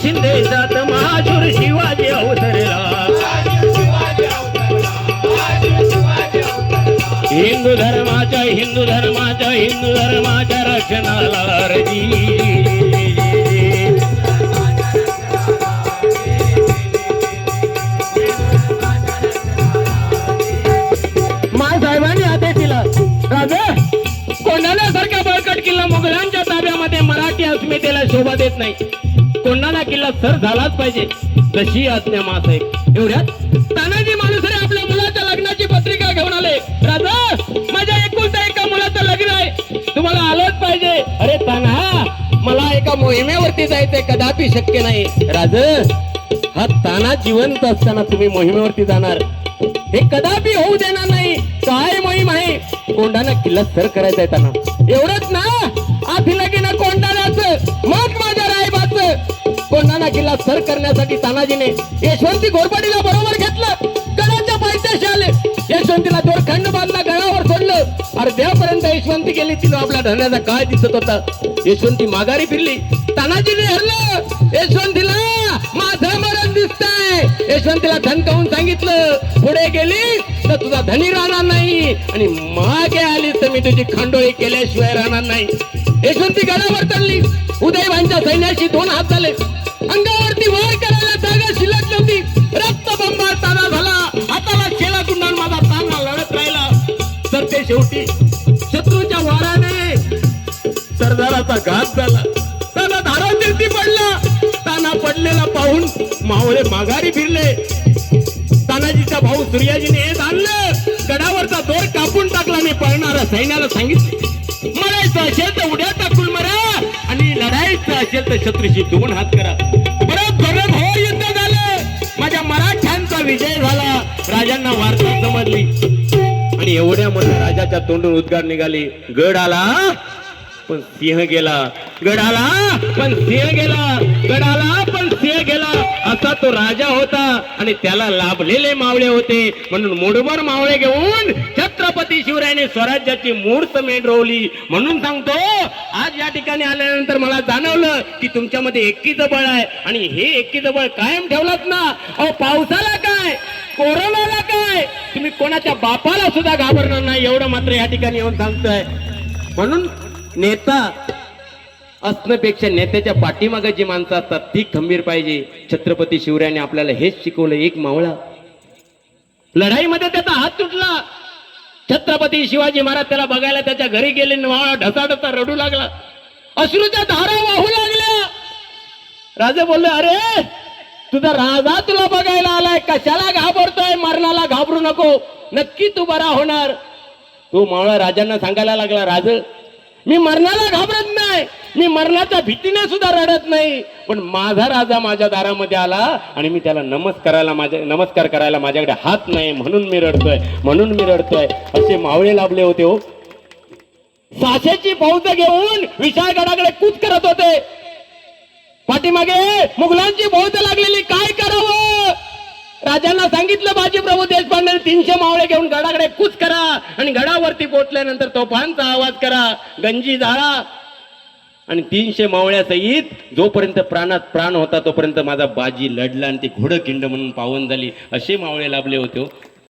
शिंदेशात महाशूर शिवाजी अवतरला. हिंदू धर्माच्या हिंदू धर्माच्या हिंदू धर्माच्या रक्षणाला रजी. साहेबांनी आदेश दिला, राजा कोंढाण्यासारख्या बळकट किल्ला मुघलांच्या ताब्यामध्ये मराठी अस्मितेला शोभा देत नाही. कोंढाणा किल्ला सर झालाच पाहिजे, तशी आज्ञा मासाहेब. एवढ्यात तानाजी मालुसरे आपल्या मुलाच्या लग्नाची पत्रिका घेऊन आले. राजा माझ्या एकुलत्या एका मुलाचं लग्न आहे, तुम्हाला आलंच पाहिजे. अरे ताना, मला एका मोहिमेवरती जायचंय, कदापि शक्य नाही. राज, हा ताना जिवंत असताना तुम्ही मोहिमेवरती जाणार हे कदापि होऊ देणार नाही. काय मोहीम आहे? कोंढाणा किल्ला सर करायचा आहे त्यांना. एवढंच ना, आधी लगीन कोंढाण्याचं मग माझ्या रायबाचं. कोंढाणा किल्ला सर करण्यासाठी तानाजीने यशवंती घोरपडीला बरोबर घेतलं. गडाच्या पायथ्याशी आले. यशवंतीला दोरखंड बांधला, गडावर सोडलं. अर्ध्यापर्यंत यशवंती गेली, तिला आपला ढण्याचा काय दिसत होता. यशवंती माघारी फिरली. तानाजीने हरलं. यशवंतीला माझं मरण दिसतंय. यशवंतीला धनकावून सांगितलं, पुढे गेली तर तुझा धनी राहणार नाही, आणि मागे आली तर मी तुझी खांडोळी केल्याशिवाय राहणार नाही. यशवंती गडावर चढली. उदयभानच्या सैन्याशी 2 हात झाले. अंगावरती वार करायला जागा शिल्लक नव्हती. रक्तबंबाळ ताना झाला. हाताला शेला गुंडाळून माझा ताना लढत राहिला. तर ते शेवटी शत्रूच्या वाराने सरदाराचा घात झाला. ताना धारातीर्थी पडला. ताना पडलेला पाहून मावळे माघारी फिरले. तानाजीचा भाऊ सूर्याजीने हे आणलं. गडावरचा दोर कापून टाकला आणि पळणारा सैन्याला सांगितलं, मरायचं असेल तर उड्या टाकून मरा, आणि लढायचं असेल तर शत्रूशी 2 हात करा. परत गरम हो युद्ध झालं. माझ्या मराठ्यांचा विजय झाला. राजांना वार्ता समजली, आणि एवढ्या मध्ये राजाच्या तोंडून उद्गार निघाले, गड आला पण सिंह गेला. गड आला पण सिंह गेला. गड आला पण सिंह गेला. असा तो राजा होता, आणि त्याला लाभलेले मावळे होते. म्हणून मूठभर मावळे घेऊन छत्रपती शिवरायाने स्वराज्याची मूर्त मेंढरवली. म्हणून सांगतो, आज या ठिकाणी आल्यानंतर मला जाणवलं की तुमच्यामध्ये एकीचं बळ आहे, आणि हे एकीचं बळ कायम ठेवलात ना. अहो, पावसाला काय, कोरोनाला काय, तुम्ही कोणाच्या बापाला सुद्धा घाबरणार नाही, एवढं मात्र या ठिकाणी येऊन सांगतोय. म्हणून नेता असण्यापेक्षा नेत्याच्या पाठीमागे जी माणसं असतात ती खंबीर पाहिजे. छत्रपती शिवरायाने आपल्याला हेच शिकवलं. एक मावळा लढाईमध्ये त्याचा हात तुटला. छत्रपती शिवाजी महाराज त्याला बघायला त्याच्या घरी गेले. मावळा ढसाढसा रडू लागला. अश्रूच्या धारा वाहू लागल्या. राजे बोलले, अरे तुझा राजा तुला बघायला आलाय, कशाला घाबरतोय? मरणाला घाबरू नको, नक्की तू बरा होणार. तो मावळा राजांना सांगायला लागला, राज मी मरणाला घाबरत नाही, मी मरणाच्या भीतीने सुद्धा रडत नाही, पण माझा राजा माझ्या दारामध्ये आला आणि मी त्याला नमस्कार करायला माझ्याकडे हात नाही, म्हणून मी रडतोय. असे मावळे लाभले होते हो. 600ची फौज घेऊन विशाळगडाकडे कूच करत होते. पाठीमागे मुघलांची फौज लागलेली. काय करावं? राजांना सांगितलं बाजीप्रभू देशपांडे 300 मावळे घेऊन गडाकडे कूच करा, आणि गडावरती पोहोचल्यानंतर तोफांचा आवाज करा, गंजी जाळा, आणि 300 मावळ्यासहित जोपर्यंत प्राणात प्राण होता तोपर्यंत माझा बाजी लढला, आणि ती घोडखिंड म्हणून पावन झाली. असे मावळे लाभले होते हो.